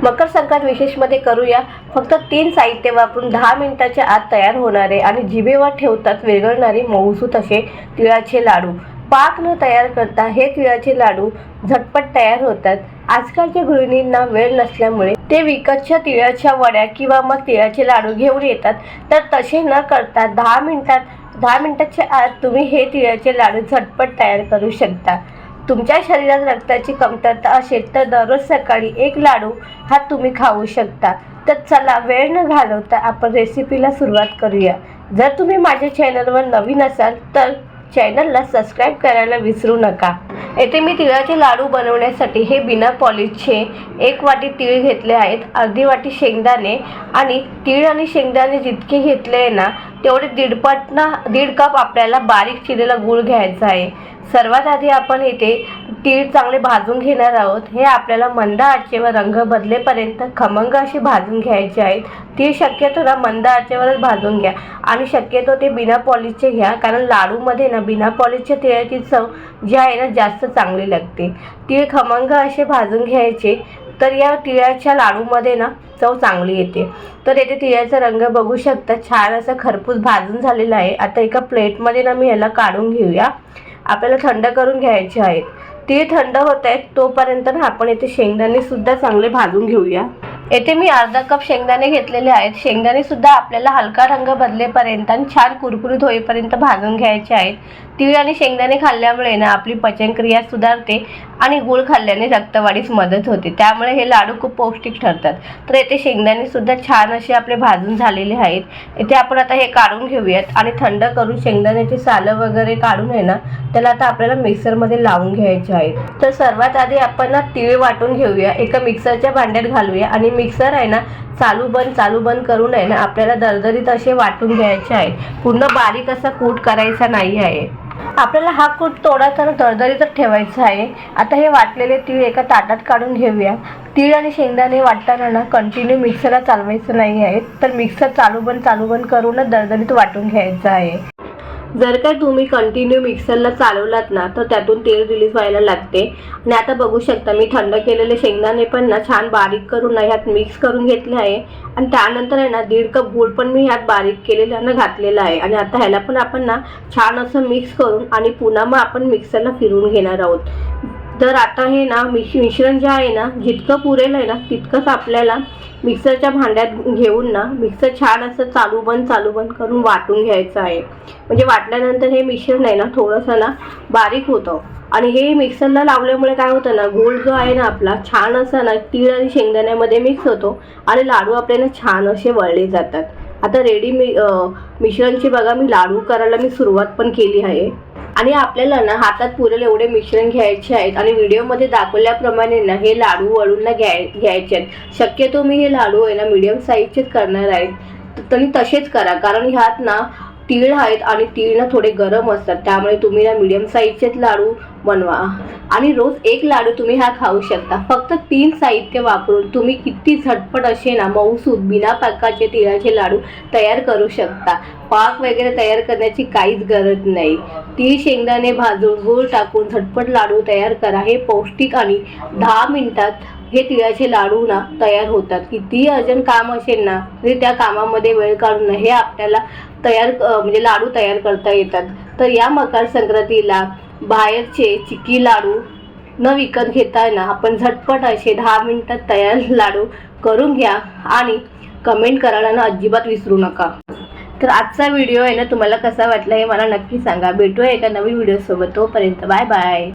मकर संक्रांत विशेषमध्ये करूया फक्त 3 साहित्य वापरून 10 मिनिटाच्या आत तयार होणारे आणि जिभेवर ठेवतात विरघळणारे मऊसूत असे तिळाचे लाडू। पाक न तयार करता हे तिळाचे लाडू झटपट तयार होतात। आजकालच्या गृहिणींना वेळ नसल्यामुळे ते विकतच्या तिळाच्या वड्या किंवा मग तिळाचे लाडू घेऊन येतात, तर तसे न करता 10 मिनिटाच्या आत तुम्ही हे तिळाचे लाडू झटपट तयार करू शकता। तुमच्या शरीरात रक्ताची कमतरता असेल तर दररोज सकाळी एक लाडू हा तुम्ही खाऊ शकता। तर चला वेळ न घालवता आपण रेसिपीला सुरुवात करूया। जर तुम्ही माझ्या चॅनलवर नवीन असाल तर चॅनलला सबस्क्राईब करायला विसरू नका। येथे मी तिळाचे लाडू बनवण्यासाठी हे बिना पॉलिशचे 1 वाटी तीळ घेतले आहेत, अर्धी वाटी शेंगदाणे आणि तीळ आणि शेंगदाणे जितके घेतले ना तेवढे 1.5 कप आपल्याला बारीक चिरलेला गूळ घ्यायचा आहे। सर्वात आधी आपण येथे तीळ चांगले भाजून घेणार आहोत। हे आपल्याला मंद आचेवर रंग बदलेपर्यंत खमंग असे भाजून घ्यायचे आहेत। तीळ शक्यतो ना मंद आचेवरच भाजून घ्या आणि शक्यतो ते बिना पॉलिशचे घ्या, कारण लाडूमध्ये ना बिना पॉलिशच्या तिळाची चव जी आहे ना जास्त चांगली लागते। तीळ खमंग असे भाजून घ्यायचे, तर या तिळाच्या लाडूमध्ये ना चव चांगली येते। तर येथे तिळाचा रंग बघू शकता, छान असा खरपूस भाजून झालेला आहे। आता एका प्लेटमध्ये ना मी याला काढून घेऊया। आपल्याला थंड करून घ्यायचे आहेत। तीळ थंड होत आहेत तोपर्यंत ना आपण येथे शेंगदाणे सुद्धा चांगले भाजून घेऊया। येथे मी अर्धा कप शेंगदाणे घेतलेले आहेत। शेंगदाणे सुद्धा आपल्याला हलका रंग बदलेपर्यंत आणि छान कुरकुरीत होईपर्यंत भाजून घ्यायचे आहेत। तीळ आणि शेंगदाणे खाल्ल्यामुळे ना आपली पचनक्रिया सुधारते आणि गूळ खाल्ल्याने रक्तवाढीस मदत होते, त्यामुळे हे लाडू खूप पौष्टिक ठरतात। तर येथे शेंगदाणे सुद्धा छान असे आपले भाजून झालेले आहेत। येथे आपण आता हे काढून घेऊयात आणि थंड करून शेंगदाण्याची सालं वगैरे काढून आहे ना त्याला आता आपल्याला मिक्सरमध्ये लावून घ्यायचे आहेत। तर सर्वात आधी आपण ना तीळ वाटून घेऊया, एका मिक्सरच्या भांड्यात घालूया आणि मिक्सर आहे ना चालू बंद करून आहे ना आपल्याला दरदरीत असे वाटून घ्यायचे आहेत। पूर्ण बारीक असा कूट करायचा नाही आहे। आपल्याला हा कूट थोडासा दरदरीतच ठेवायचा आहे। आता हे वाटलेले तीळ एका ताटात काढून घेऊया। तीळ आणि शेंगदाणे वाटताना ना कंटिन्यू मिक्सरला चालवायचं नाही आहे, तर मिक्सर चालू बंद करूनच दरदरीत वाटून घ्यायचं आहे। जर का तुम्ही कंटिन्यू मिक्सरला चालवलात ना तर त्यातून तेल रिलीज व्हायला लागते। आणि आता बघू शकता मी थंड केलेले शेंगदाणे पण ना छान बारीक करून ना ह्यात मिक्स करून घेतले आहे आणि त्यानंतर आहे ना 1.5 कप गूळ पण मी ह्यात बारीक केलेला घातलेला आहे। आणि आता ह्याला पण आपण ना छान असं मिक्स करून आणि पुन्हा मग आपण मिक्सरला फिरवून घेणार आहोत। तर आता हे ना मिश्रण जे आहे ना जितकं पुरेल आहे ना तितकंच आपल्याला मिक्सरच्या भांड्यात घेऊन ना मिक्सर छान असं चालू बंद करून वाटून घ्यायचं आहे। म्हणजे वाटल्यानंतर हे मिश्रण आहे ना थोडंसं ना बारीक होतं आणि हे मिक्सरला लावल्यामुळे काय होतं ना गूळ जो आहे ना आपला छान असा ना तीळ आणि शेंगदाण्यामध्ये मिक्स होतो आणि लाडू आपल्याला छान असे वळले जातात। आता रेडी मिश्रणची बघा मी लाडू करायला मी सुरुवात पण केली आहे। आणि आपल्याला ना हातात पुरेल एवढे मिश्रण घ्यायचे आहेत आणि व्हिडिओमध्ये दाखवल्याप्रमाणे ना हे लाडू वळून ना घ्यायचे आहेत। शक्यतो मी हे लाडू आहे ना मीडियम साईजचेच करणार आहेत, तरी तसेच करा, कारण ह्यात ना तीळ आहेत आणि तीळ ना थोडे गरम असतात, त्यामुळे तुम्ही ना मीडियम साईजचेच लाडू बनवा आणि रोज एक लाडू तुम्ही हा खाऊ शकता। फक्त 3 साहित्य वापरून तुम्ही किती झटपट असे ना मऊसूत बिना पाकाचे तिळाचे लाडू तयार करू शकता। पाक वगैरे तयार करण्याची काहीच गरज नाही। तीळ शेंगदाणे भाजून गूळ टाकून झटपट लाडू तयार करा। हे पौष्टिक आणि 10 मिनिटात हे तिळाचे लाडू ना तयार होतात। कितीही अर्जंट काम असेल ना तरी त्या कामामध्ये वेळ काढून हे आपल्याला म्हणजे लाडू तयार करता येतात। तर या मकर संक्रांतीला बाहेरचे चिक्की लाडू न विकत घेता ना आपण झटपट असे 10 मिनिटात तयार लाडू करून घ्या आणि कमेंट करायला ना अजिबात विसरू नका। तर आजचा व्हिडिओ आहे ना तुम्हाला कसा वाटला हे मला नक्की सांगा। भेटूया एका नवीन व्हिडिओ सोबत, तोपर्यंत बाय बाय।